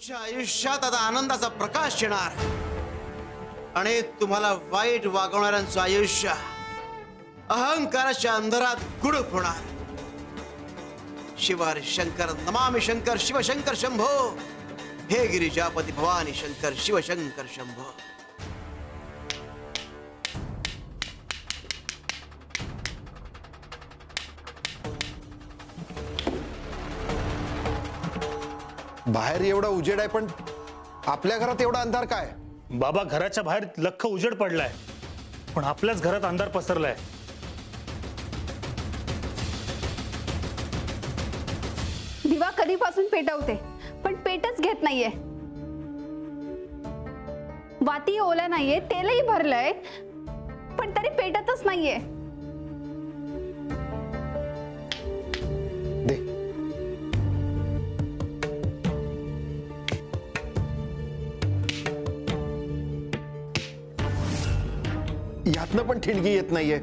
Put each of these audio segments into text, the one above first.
तुमच्या आयुष्यात आता आनंदाचा प्रकाश येणार आणि तुम्हाला वाईट वागवणाऱ्यांचं आयुष्य अहंकाराच्या अंधारात गुडूप होणार. शिवार शंकर नमामि शंकर शिवशंकर शंभो. हे गिरिजापती भवानी शंकर शिवशंकर शंभो. बाहेर एवढा उजेड आहे पण आपल्या घरात एवढा अंधार काय? बाबा, घराच्या बाहेर लख्ख उजेड पडलाय पण आपल्याच घरात अंधार पसरलाय. दिवा कधीपासून पेटवते पण पेटच घेत नाहीये. वाती ओल्या नाहीये, तेलही भरलंय पण तरी पेटतच नाहीये. दे. यातनं पण ठिणगी येत नाहीये.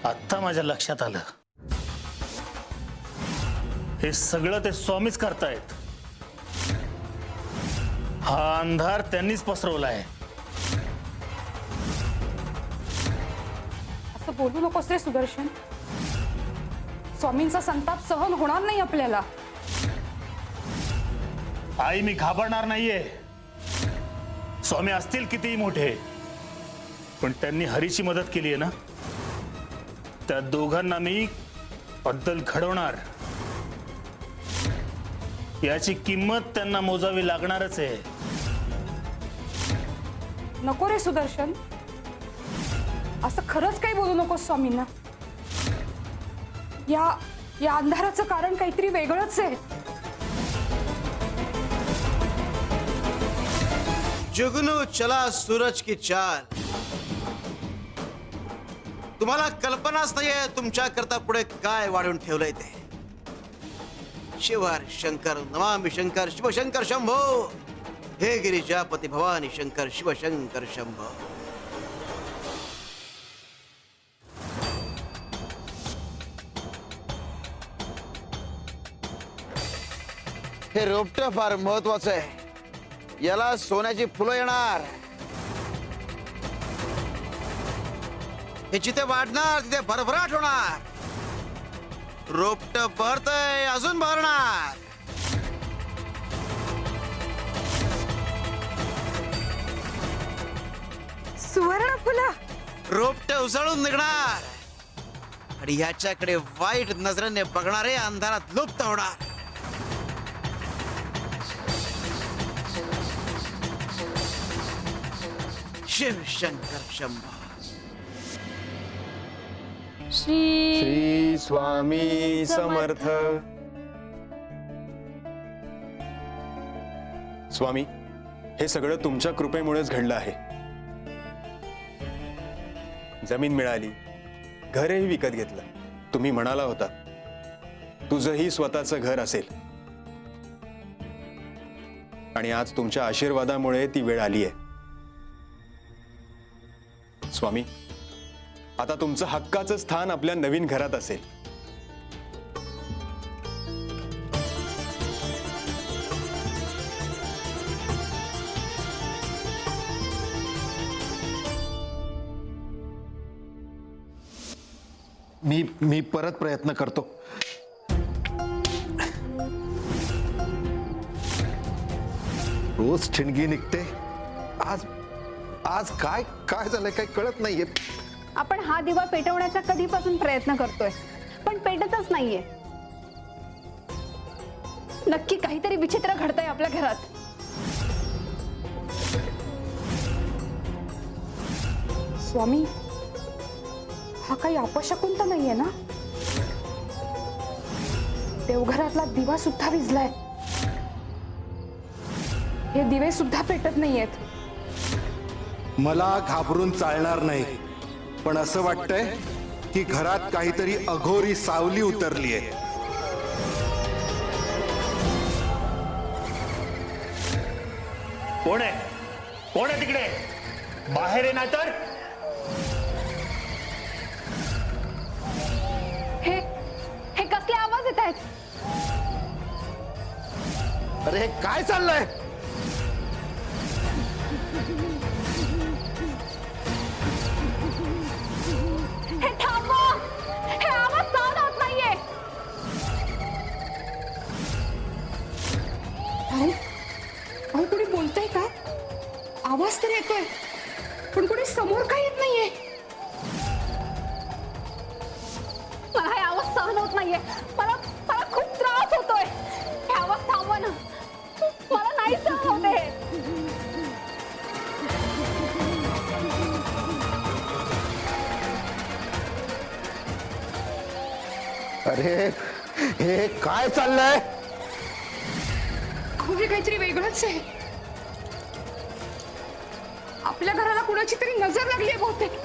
आत्ता माझ्या लक्षात आलं, हे सगळं ते स्वामीच करतायत. हा अंधार त्यांनीच पसरवलाय. असं बोलू नकोस रे सुदर्शन. स्वामींचा संताप सहन होणार नाही आपल्याला. आई, मी घाबरणार नाहीये. स्वामी असतील कितीही मोठे पण त्यांनी हरीची मदत केली आहे ना. त्या दोघांना मी बद्दल घडवणार. याची किंमत त्यांना मोजावी लागणारच आहे. नको रे सुदर्शन, असं खरंच काही बोलू नकोस स्वामींना. या अंधाराचं कारण काहीतरी वेगळंच आहे. जुगनू चला सूरज की चाल. तुम्हाला कल्पनाच नाहीये तुमच्या करता पुढे काय वाढून ठेवलंय ते. शिवार शंकर नमामि शंकर शिवशंकर शंभो. हे गिरिजापती भवानी शंकर शिवशंकर शंभो. हे रोपटं फार महत्वाचं आहे. याला सोन्याची फुलं येणार. हे जिथे वाढणार तिथे भरभराट होणार. रोपटं भरतय अजून भरणार. सुवर्ण फुला. रोपटं उसळून निघणार आणि ह्याच्याकडे वाईट नजरेने बघणारे अंधारात लुप्त होणार. शिव शंकर शंभो. श्री स्वामी समर्थ. स्वामी, हे सगळं तुमच्या कृपेमुळेच घडलं आहे. जमीन मिळाली, घरही विकत घेतलं. तुम्ही म्हणाला होता तुझंही स्वतःचं घर असेल आणि आज तुमच्या आशीर्वादामुळे ती वेळ आली आहे. स्वामी, आता तुमचं हक्काचं स्थान आपल्या नवीन घरात असेल. मी परत प्रयत्न करतो. रोज ठिणगी निघते. आज काय काय झालंय काही कळत नाहीये. आपण हा दिवा पेटवण्याचा कधीपासून प्रयत्न करतोय पण पेटतच नाहीये. नक्की काहीतरी विचित्र घडतंय आपल्या घरात. स्वामी, हा काही अपशकुन तर नाहीये ना? देवघरातला दिवा सुद्धा विझलाय. हे दिवे सुद्धा पेटत नाहीयेत. मला घाबरून चालणार नाही पण असं वाटतंय की घरात काहीतरी अघोरी सावली उतरली आहे. कोण आहे? कोण आहे तिकडे? बाहेर ये नाहीतर. हे कसले आवाज अरे काय चाललंय? हे थांबवा, हे आवाज सहन होत नाहीये. अरे अहो कोणी बोलतंय काय? आवाज तर येतोय पण कोणी समोर काय येत नाहीये. मला हे आवाज सहन होत नाहीये. मला मला खूप त्रास होतोय. हे आवाज थांबवा ना. मला नाही सहन होत आहे. अरे हे काय चाललंय? अहो हे काहीतरी वेगळंच आहे. आपल्या घराला कुणाची तरी नजर लागली आहे बहुतेक.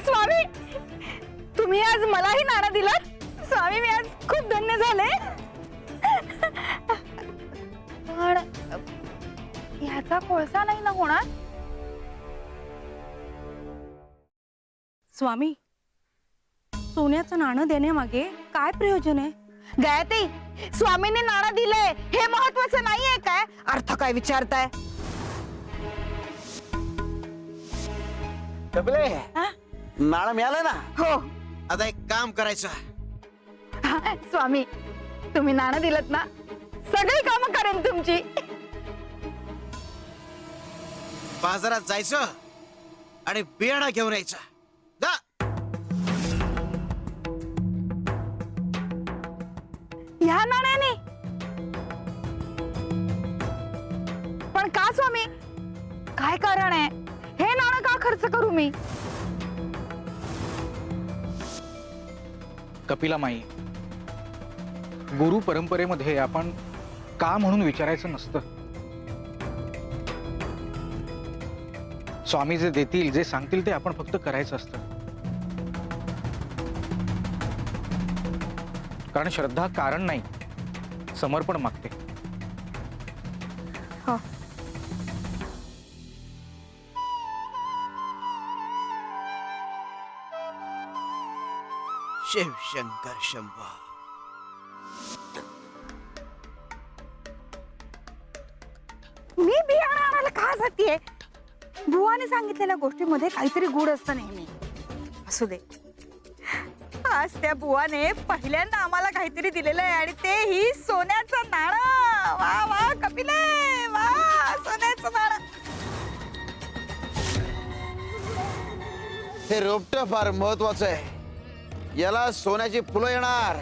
स्वामी, तुम्ही आज मलाही नाणं दिलं. स्वामी, मी आज खूप धन्य झाले. पण ह्याचा कोळसा नाही ना होणार? स्वामी, सोन्याचं नाणं देण्यामागे काय प्रयोजन आहे? गायत्री, स्वामींनी नाणं दिलंय हे महत्वाचं नाहीये काय? अर्थ काय विचारताय? डबले नाणं मिळालं ना. हो. आता एक काम करायचं. स्वामी, तुम्ही नाणं दिलत ना, सगळी कामं करेन तुमची. बाजारात जायचं आणि बियाणं घेऊन यायचं. जा. ह्या नाण्याने? पण का स्वामी, काय कारण आहे? हे नाणं का खर्च करू मी? कपिला माई, गुरु परंपरेमध्ये आपण का म्हणून विचारायचं नसतं. स्वामी जे देतील, जे सांगतील ते आपण फक्त करायचं असतं. कारण श्रद्धा कारण नाही, समर्पण मागते. हो. शिवशंकर शंभो. मी बियाणं आणायला का जातीये? बुवाने सांगितलेल्या गोष्टीमध्ये काहीतरी गुड असतं नेहमी. असू दे, आज त्या बुवाने पहिल्यांदा आम्हाला काहीतरी दिलेलं आहे आणि तेही सोन्याचं नाणं. वा वा कपिले, वा, सोन्याचं नाणं. हे रोपटं फार महत्वाचं आहे. याला सोन्याची फुलं येणार.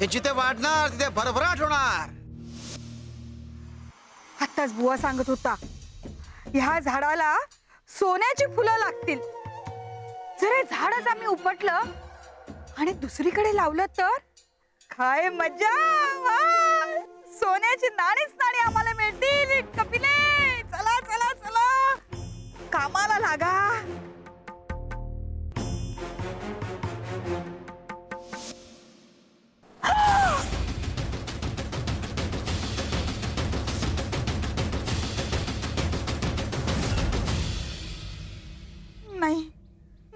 हे जिथे वाढणार तिथे भरभराट होणार. आत्ताच बुवा सांगत होता, ह्या झाडाला सोन्याची फुलं लागतील. जर हे झाडच आम्ही उपटलं आणि दुसरीकडे लावलं तर काय मजा. वा, सोन्याची नाणीच नाणी आम्हाला मिळतील. कपिले, चला चला चला, कामाला लागा. नाही,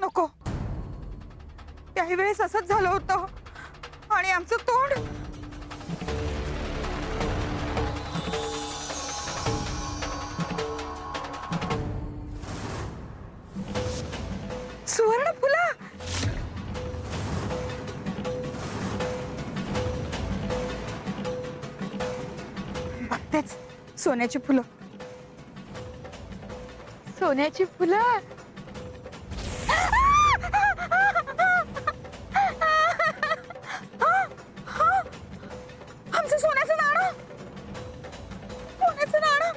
नको. त्याही वेळेस असंच झालं होतं आणि आमचं तोंड. सुवर्ण फुलं. बघतेच, सोन्याची फुलं. सोन्याची फुलं. आमचं सोन्याचं नाणं. सोन्याचं नाणं.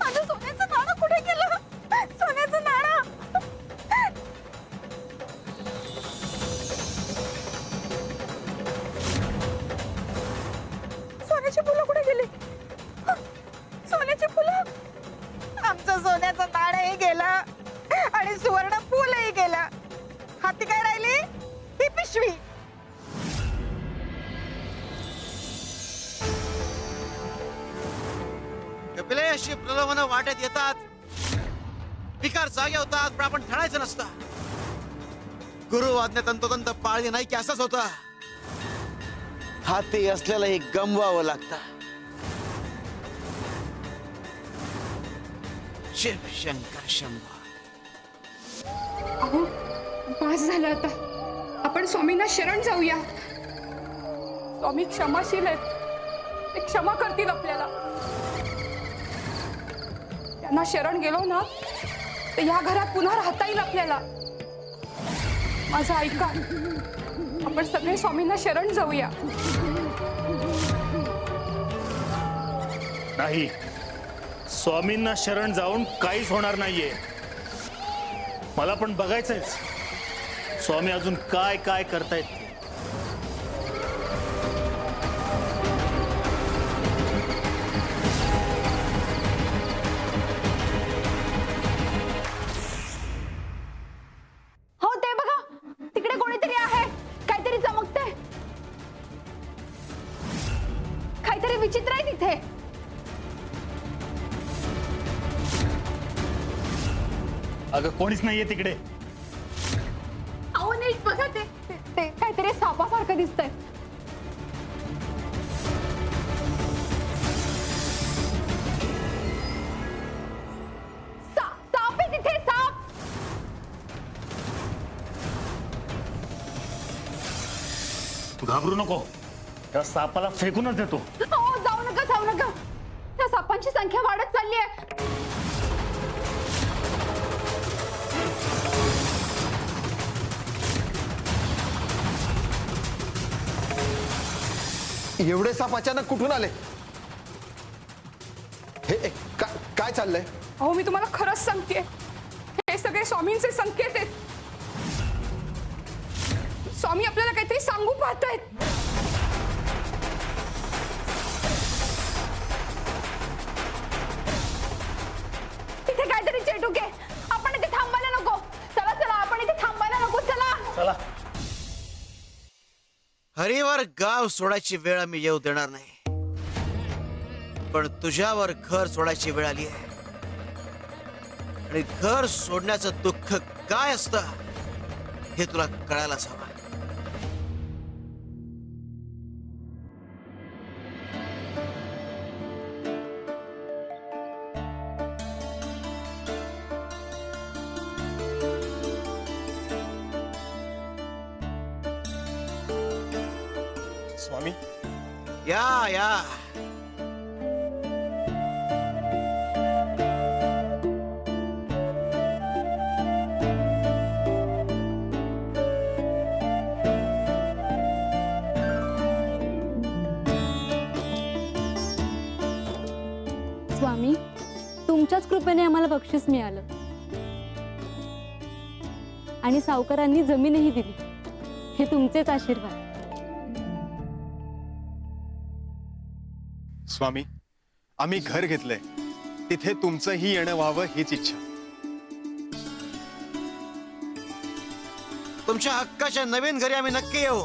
माझं सोन्याचं नाणं कुठे गेलं? सोन्याचं नाणं. विलयशी प्रलोभन वाटेत येतात, विकार जागे होतात, पण आपण ठरायचं नसतं. गुरु आज्ञा तंतोतंत पाळली नाही की असंच होतं. हाती असलेलं हे गमवावं लागतं. शिव शंकर शंभो. अहो पास झालं आता. आपण स्वामींना शरण जाऊया. स्वामी क्षमाशील आहेत. ते क्षमा करतील आपल्याला. त्यांना शरण गेलो ना तर या घरात पुन्हा राहता येईल आपल्याला. माझं ऐका. आपण सगळे स्वामींना शरण जाऊया. नाही, स्वामींना शरण जाऊन काहीच होणार नाहीये. मला पण बघायचंय स्वामी अजून काय काय करतायत ते. हो ते बघा, तिकडे कोणीतरी आहे. काहीतरी चमकतंय. काहीतरी विचित्र आहे तिथे. अगं कोणीच नाहीये तिकडे. अहो नीट बघा, ते ते काहीतरी सापासारखं दिसतंय. साप आहे तिथे, साप. घाबरू नको, त्या सापाला फेकूनच देतो. अहो जाऊ नका, जाऊ नका. त्या सापांची संख्या वाढत चालली आहे. एवढे साप अचानक कुठून आले? हे काय चाललंय? अहो मी तुम्हाला खरंच सांगते, हे सगळे स्वामींचे संकेत आहेत. स्वामी आपल्याला काहीतरी सांगू पाहतायत. तिथे काहीतरी चेटूक आहे. आपण इथे थांबायला नको. चला चला, आपण इथे थांबायला नको. चला चला. हरीवर गाव सोडायची वेळ मी येऊ देणार नाही, पण तुझ्यावर घर सोडायची वेळ आली आहे. आणि घर सोडण्याचं दुःख काय असतं हे तुला कळायलाच हवं. स्वामी, या या. स्वामी, तुमच्याच कृपेने आम्हाला बक्षीस मिळालं आणि सावकारांनी जमीनही दिली. हे तुमचेच आशीर्वाद. स्वामी, आम्ही घर घेतलंय, तिथे तुमचंही येणं व्हावं हीच इच्छा. तुमच्या हक्काच्या नवीन घरी आम्ही नक्की येऊ.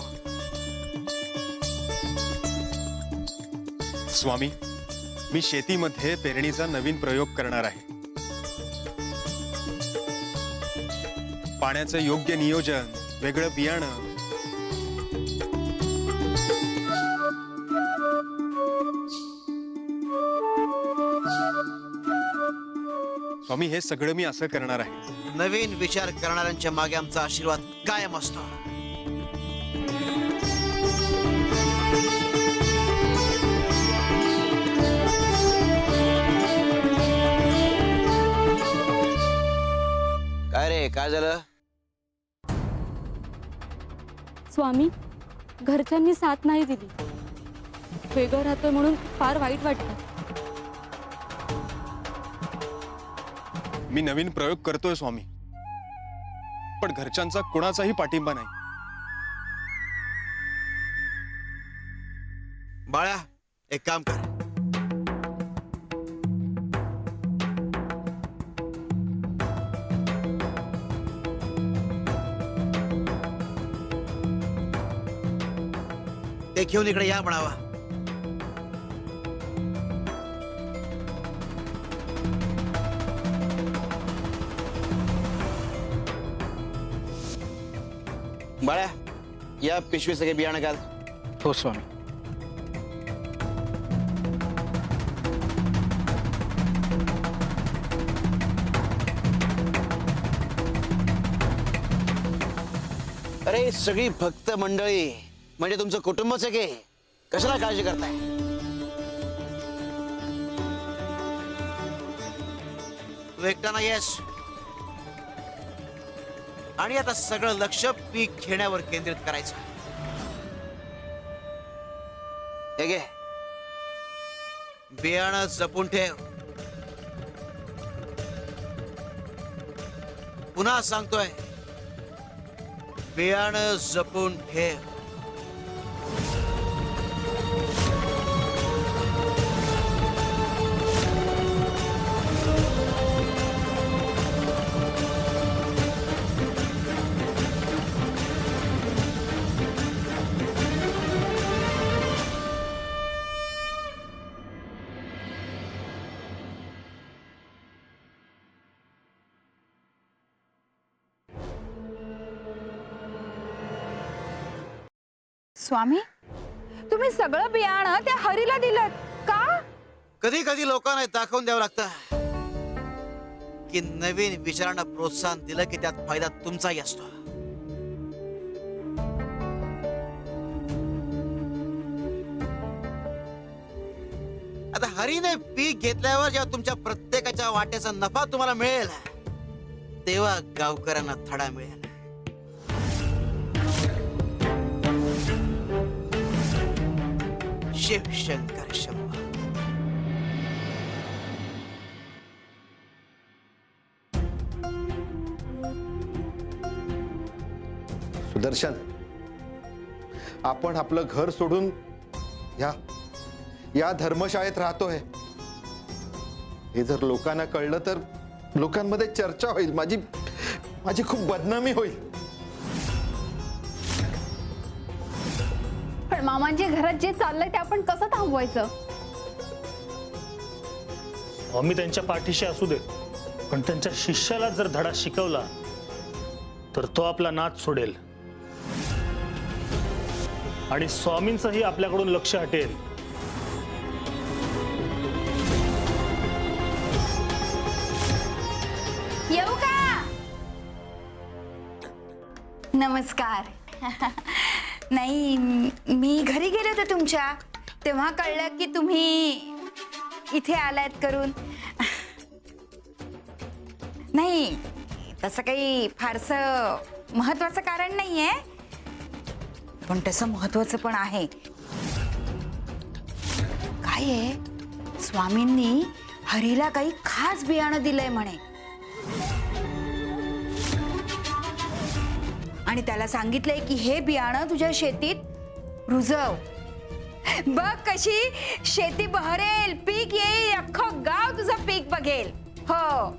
स्वामी, मी शेतीमध्ये पेरणीचा नवीन प्रयोग करणार आहे. पाण्याचं योग्य नियोजन, वेगळं बियाणं, स्वामी हे सगळं मी असं करणार आहे. नवीन विचार करणाऱ्यांच्या मागे आमचा आशीर्वाद कायम असतो. काय रे, काय झालं? स्वामी, घरच्यांनी साथ नाही दिली. वेगळं राहतोय म्हणून फार वाईट वाटतं. मी नवीन प्रयोग करतोय स्वामी, पण घरच्यांचा कुणाचाही पाठिंबा नाही. बाळा, एक काम कर. ते घेऊन इकडे या म्हणावा. बाळ्या, या पिशवी सगळे बियाणं घाल. हो स्वामी. अरे सगळी भक्त मंडळी म्हणजे तुमचं कुटुंबच आहे की, कशाला काळजी करताय? तू एकटा नाहीयेस. आणि आता सगळं लक्ष पीक घेण्यावर केंद्रित करायचं. हे घे, बियाणं जपून ठेव. पुन्हा सांगतोय, बियाणं जपून ठेव. स्वामी, तुम्ही सगळं बियाणं त्या हरीला दिलं का? कधी कधी लोकांना दाखवून द्यावं लागतं की नवीन विचारांना प्रोत्साहन दिलं की त्यात फायदा तुमचाही असतो. आता हरीने पीक घेतल्यावर जेव्हा तुमच्या प्रत्येकाच्या वाट्याचा नफा तुम्हाला मिळेल तेव्हा गावकऱ्यांना थडा मिळेल. शिव शंकर शंभो. सुदर्शन, आपण आपलं घर सोडून या धर्मशाळेत राहतोय. हे जर लोकांना कळलं तर लोकांमध्ये चर्चा होईल, माझी खूप बदनामी होईल. पण मामांच्या घरात जे चाललंय ते आपण कसं थांबवायचं? स्वामी त्यांच्या पाठीशी असू दे, पण त्यांच्या शिष्याला जर धडा शिकवला तर तो आपला नाद सोडेल आणि स्वामींचंही आपल्याकडून लक्ष हटेल. येऊ का? नमस्कार. नाही, मी घरी गेले होते तुमच्या, तेव्हा कळलं की तुम्ही इथे आलायत करून. नाही, तसं काही फारसं महत्वाचं कारण नाहीये, पण तसं महत्वाचं पण आहे. काय आहे, स्वामींनी हरीला काही खास बियाणं दिलंय म्हणे आणि त्याला सांगितलंय की हे बियाणं तुझ्या शेतीत रुजव. बघ कशी शेती बहरेल, पीक येईल, अख्खं गाव तुझं पीक बघेल. हो,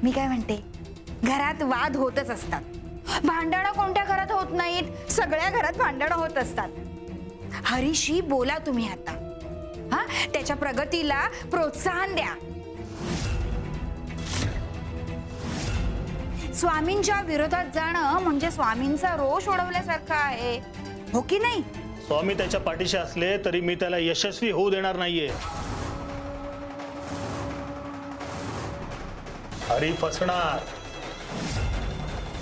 मी काय म्हणते, घरात वाद होतच असतात. भांडणं कोणत्या घरात होत नाहीत? सगळ्या घरात भांडणं होत असतात. हरीशी बोला तुम्ही आता. हा, त्याच्या प्रगतीला प्रोत्साहन द्या. स्वामींच्या विरोधात जाणं म्हणजे स्वामींचा रोष ओढवल्यासारखं आहे, हो की नाही? स्वामी त्याच्या पाठीशी असले तरी मी त्याला यशस्वी होऊ देणार नाहीये. हरी फसणार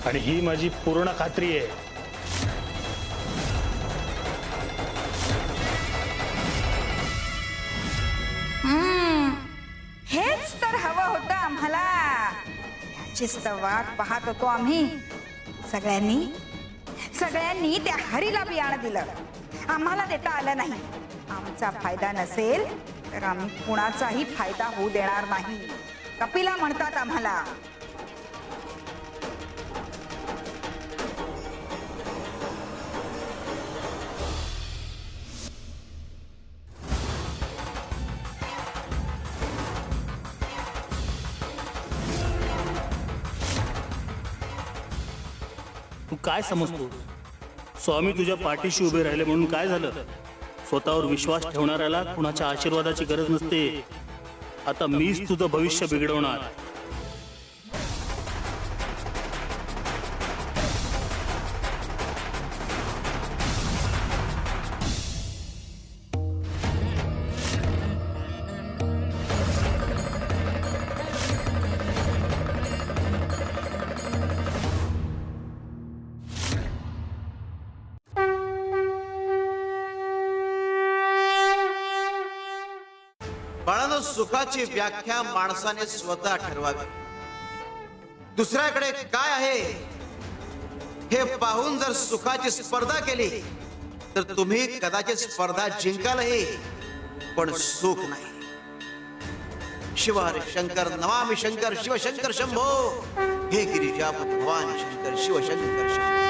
आणि ही माझी पूर्ण खात्री आहे. हेच तर हवं होतं आम्हाला. याचीच तर वाट पाहत होतो आम्ही. सगळ्यांनी त्या हरीला बियाणं दिलं, आम्हाला देता आलं नाही. आमचा फायदा नसेल तर आम्ही कुणाचाही फायदा होऊ देणार नाही. कपिला म्हणतात आम्हाला. तू काय समजतो? स्वामी तुझ्या पाठीशी उभे राहिले म्हणून काय झालं? स्वतःवर विश्वास ठेवणाऱ्याला कुणाच्या आशीर्वादाची गरज नसते. आता मीच तुझं भविष्य बिघडवणार. बाळांनो, सुखाची व्याख्या माणसाने स्वतः ठरवावी. दुसऱ्याकडे काय आहे हे पाहून जर सुखाची स्पर्धा केली तर तुम्ही कदाचित स्पर्धा जिंकालही, पण सुख नाही. शिव हरे शंकर नमामि शंकर शिव शंकर शंभो, हे गिरिजापती भवानी शंकर शिव शंकर शंभो.